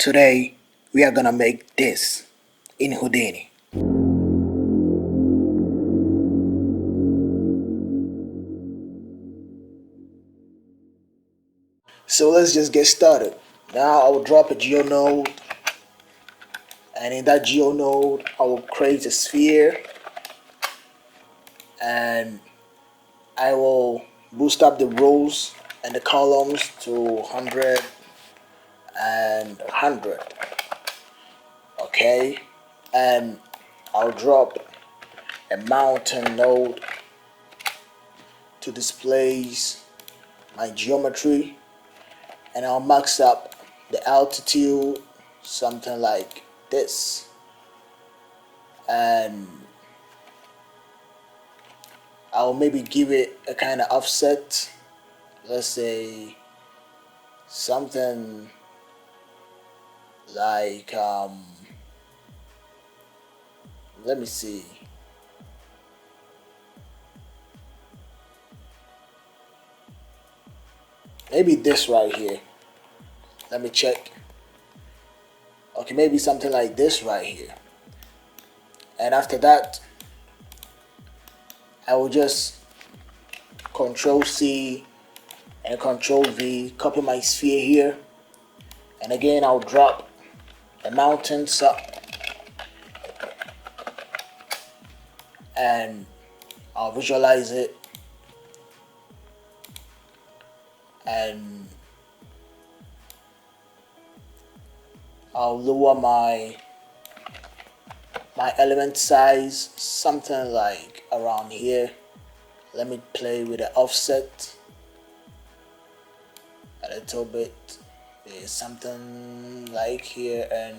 Today we are gonna make this in Houdini. So let's just get started. Now I will drop a geo node, and in that geo node I will create a sphere, and I will boost up the rows and the columns to 100 and 100. Okay, and I'll drop a mountain node to display my geometry, and I'll max up the altitude, something like this, and I'll maybe give it a kind of offset, let's say something like let me see, maybe this right here. Let me check. Okay, maybe something like this right here. And after that, I will just Control C and Control V, copy my sphere here. And again, I'll drop the mountains up, and I'll visualize it, and I'll lower my element size, something like around here. Let me play with the offset a little bit. There's something like here, and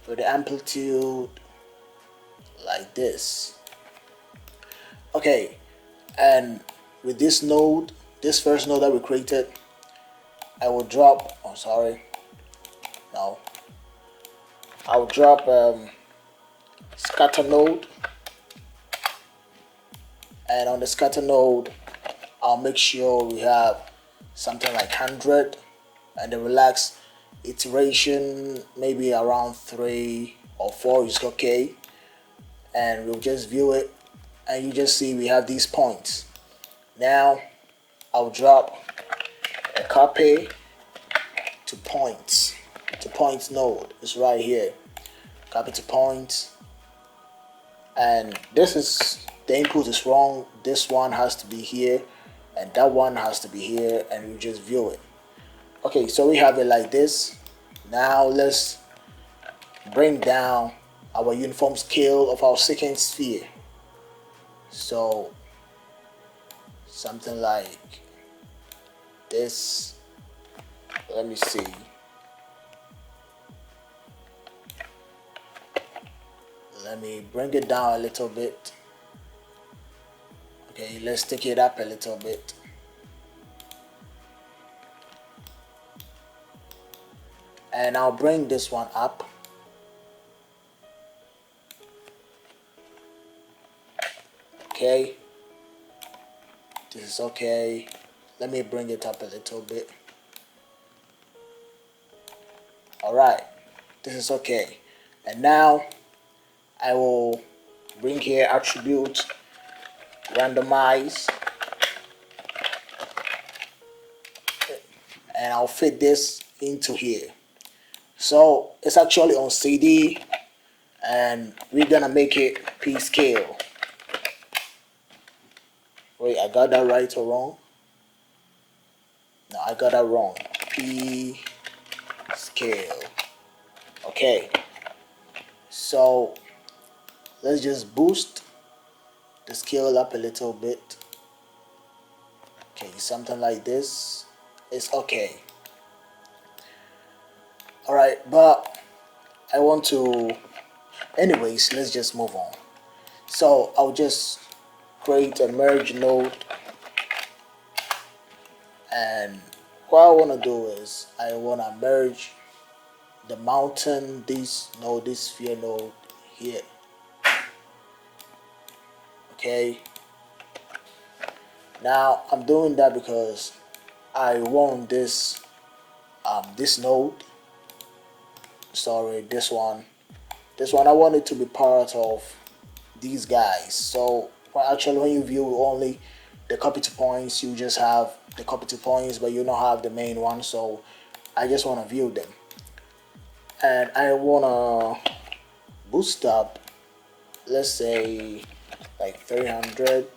with the amplitude like this. Okay, and with this node, this first node that we created, I will drop, oh sorry, no, I'll drop scatter node, and on the scatter node I'll make sure we have something like 100, and the relax iteration maybe around 3 or 4 is okay, and we'll just view it, and you just see we have these points. Now I'll drop a copy to points node. It's right here. Copy to points, and this is the input is wrong. This one has to be here, and that one has to be here, and we just view it. Okay, so we have it like this. Now let's bring down our uniform scale of our second sphere. So something like this. Let me see. Let me bring it down a little bit. Okay, let's take it up a little bit. And I'll bring this one up. Okay, this is okay. Let me bring it up a little bit. Alright, this is okay. And now I will bring here attribute randomize, and I'll fit this into here. So it's actually on CD, and we're gonna make it P scale. Wait, I got that right or wrong? No, I got that wrong. P scale. Okay, so let's just boost the scale up a little bit. Okay, something like this is okay. Alright, but I want to, anyways, let's just move on. So I'll just create a merge node, and what I want to do is I want to merge the mountain, this node, this sphere node here. Okay, now I'm doing that because I want this this node sorry, this one. This one I want it to be part of these guys. So well, actually when you view only the copy to points, you just have the copy to points, but you don't have the main one. So I just want to view them, and I want to boost up, let's say like 300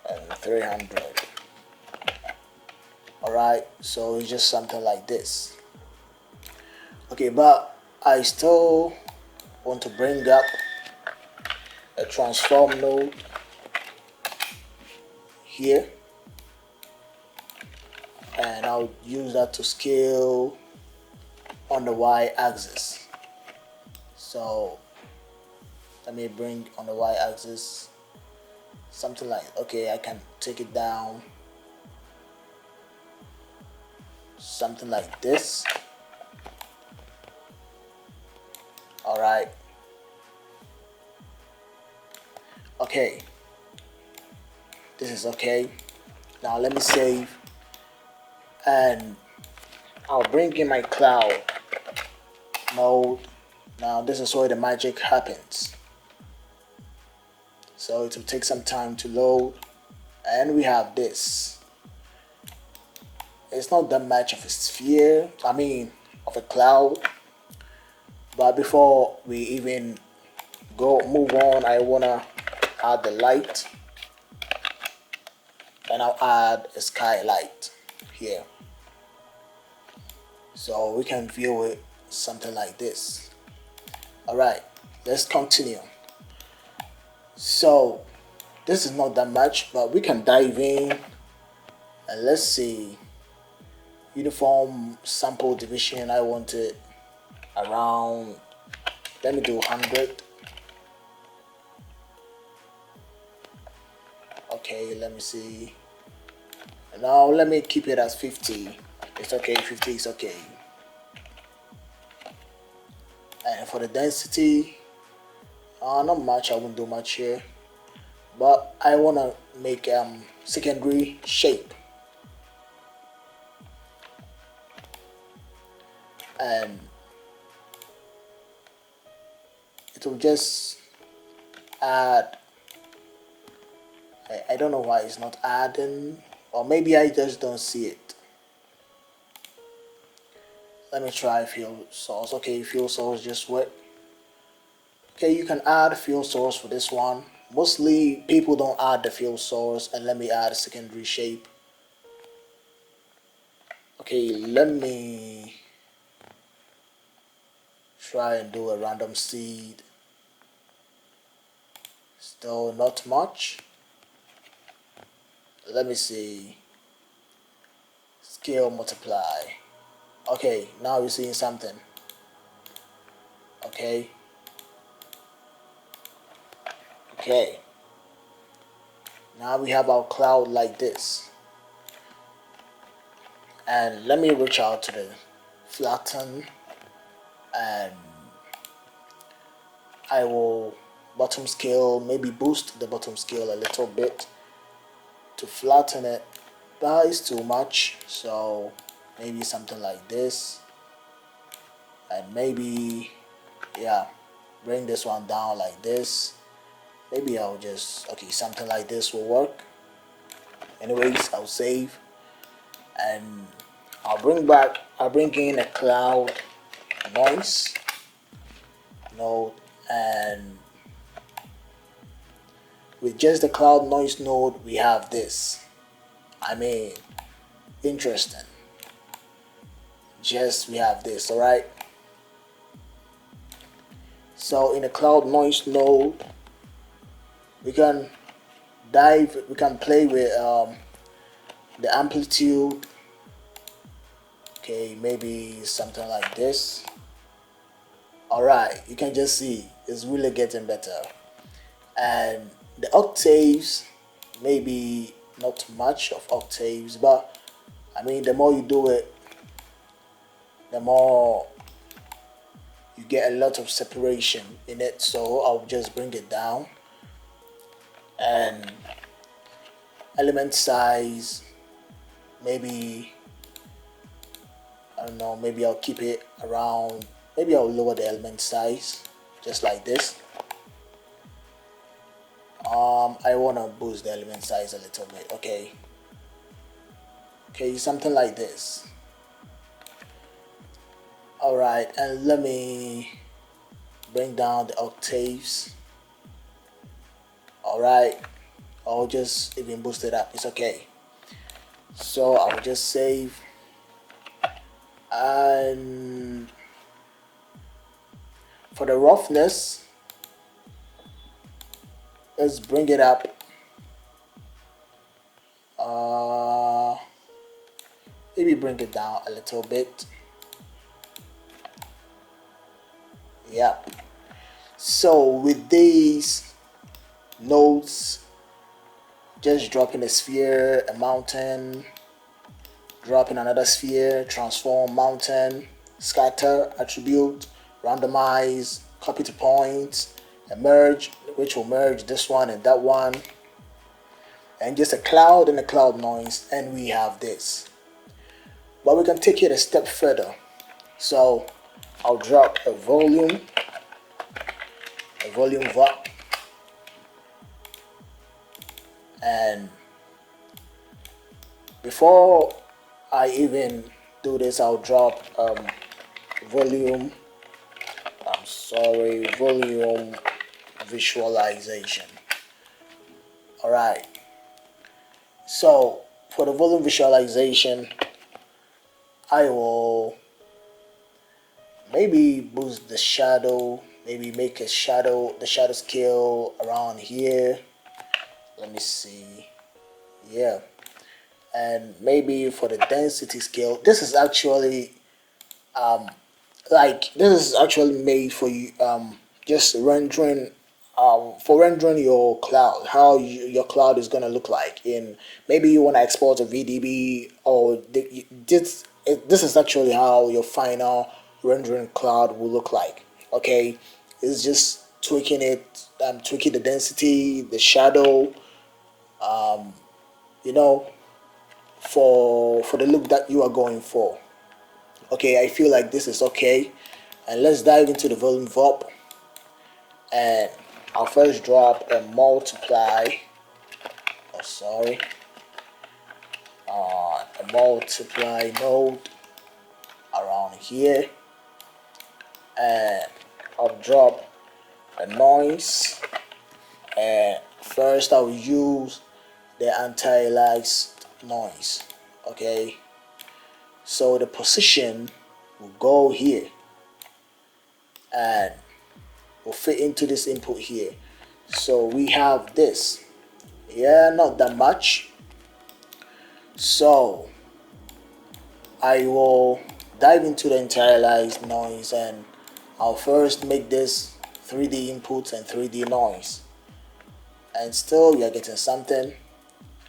and 300. Alright, so it's just something like this. Okay, but I still want to bring up a transform node here, and I'll use that to scale on the y-axis. So let me bring on the y-axis something like, okay, I can take it down something like this. All right, okay, this is okay. Now let me save, and I'll bring in my cloud node. Now this is where the magic happens. So it will take some time to load, and we have this. It's not that much of a sphere, I mean of a cloud, but before we even move on, I wanna add the light, and I'll add a skylight here, so we can view it something like this. All right, let's continue. So this is not that much, but we can dive in, and let's see. Uniform sample division, I want it around, let me do 100. Okay, let me see. Now let me keep it as 50. It's okay, 50 is okay. And for the density, not much, I won't do much here, but I want to make secondary shape, and it will just add, I don't know why it's not adding, or maybe I just don't see it. Let me try fuel source. Okay, fuel source just work. Okay, you can add fuel source for this one. Mostly people don't add the fuel source, and let me add a secondary shape. Okay, let me try and do a random seed. Still not much. Let me see. Scale multiply. Okay, now you're seeing something. Okay. Okay. Now we have our cloud like this. And let me reach out to the flatten, and I will bottom scale, maybe boost the bottom scale a little bit to flatten it, but it's too much, so maybe something like this, and maybe, yeah, bring this one down like this. Maybe I'll just, okay, something like this will work. Anyways, I'll save, and I'll bring in a cloud noise node, and with just the cloud noise node we have this. I mean, interesting. Just we have this. All right, so in the cloud noise node we can play with the amplitude. Okay, maybe something like this. All right, you can just see it's really getting better. And the octaves, maybe not much of octaves, but I mean the more you do it, the more you get a lot of separation in it. So I'll just bring it down, and element size, maybe I don't know, maybe I'll keep it around, maybe I'll lower the element size just like this. I want to boost the element size a little bit. Okay, something like this. All right, and let me bring down the octaves. All right, I'll just even boost it up, it's okay. So I'll just save, and for the roughness, let's bring it up. Maybe bring it down a little bit. Yeah. So with these nodes, just dropping a sphere, a mountain, dropping another sphere, transform, mountain, scatter, attribute, randomize, copy to points, and merge, which will merge this one and that one, and just a cloud and a cloud noise, and we have this. But we can take it a step further. So I'll drop a volume VOP, and before I even do this, I'll drop volume visualization. All right, so for the volume visualization, I will maybe boost the shadow, maybe make the shadow scale around here. Let me see. Yeah, and maybe for the density scale, this is actually made for you, just rendering, for rendering your cloud, how your cloud is gonna look like. In maybe you want to export a VDB, or this is actually how your final rendering cloud will look like. Okay, it's just tweaking it, tweaking the density, the shadow, you know, for the look that you are going for. Okay, I feel like this is okay, and let's dive into the volume VOP, and I'll first drop a multiply, a multiply node around here, and I'll drop a noise, and first I'll use the anti-aliased noise. Okay, so the position will go here and will fit into this input here. So we have this, yeah, not that much. So I will dive into the anti-aliased noise, and I'll first make this 3D input and 3D noise, and still we are getting something.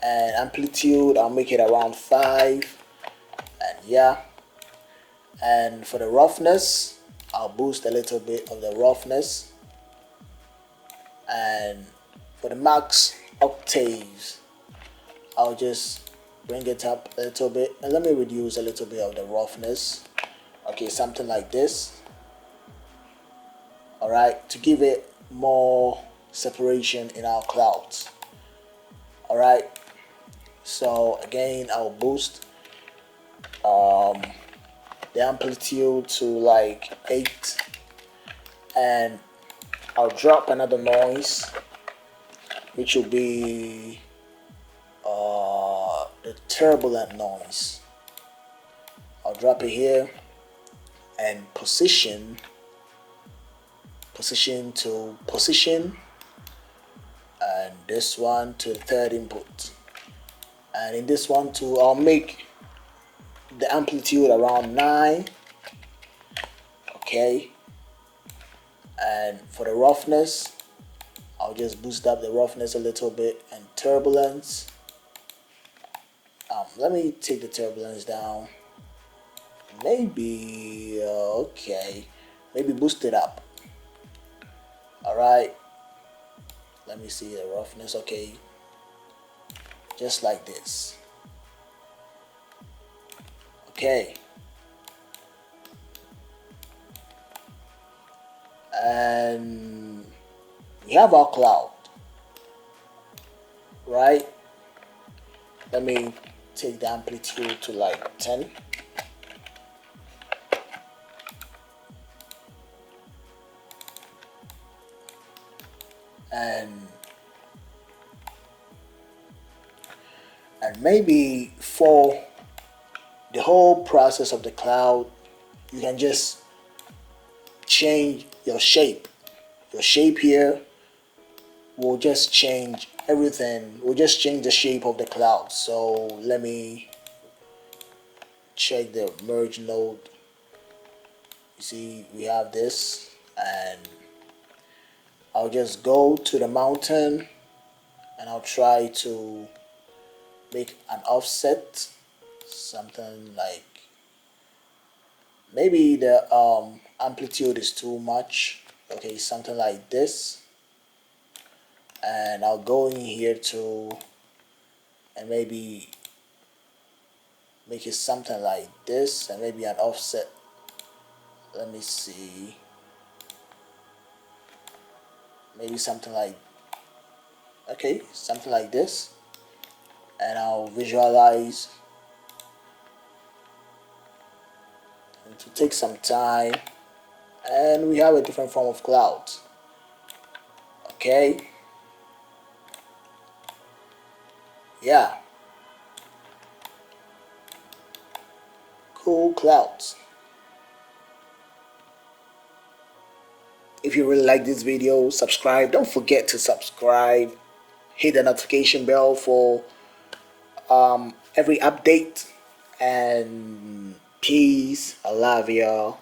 And amplitude, I'll make it around 5, and yeah. And for the roughness, I'll boost a little bit of the roughness, and for the max octaves, I'll just bring it up a little bit, and let me reduce a little bit of the roughness. Okay, something like this. All right, to give it more separation in our clouds. All right, so again, I'll boost the amplitude to like 8, and I'll drop another noise, which will be the turbulent noise. I'll drop it here, and position to position, and this one to the third input, and in this one too, I'll make the amplitude around 9. Okay, and for the roughness, I'll just boost up the roughness a little bit, and turbulence, let me take the turbulence down, maybe okay, maybe boost it up. All right, let me see the roughness. Okay, just like this. Okay, and we have our cloud, right? Let me take the amplitude to like 10. And maybe for the whole process of the cloud, you can just change your shape. Your shape here will just change everything. We'll just change the shape of the cloud. So let me check the merge node. You see, we have this, and I'll just go to the mountain and I'll try to make an offset, something like, maybe the amplitude is too much. Okay, something like this. And I'll go in here to, and maybe make it something like this, and maybe an offset. Let me see, maybe something like, okay, something like this. And I'll visualize. It will take some time, and we have a different form of clouds. Okay, yeah, cool clouds. If you really like this video, subscribe. Don't forget to subscribe. Hit the notification bell for every update. And peace. I love y'all.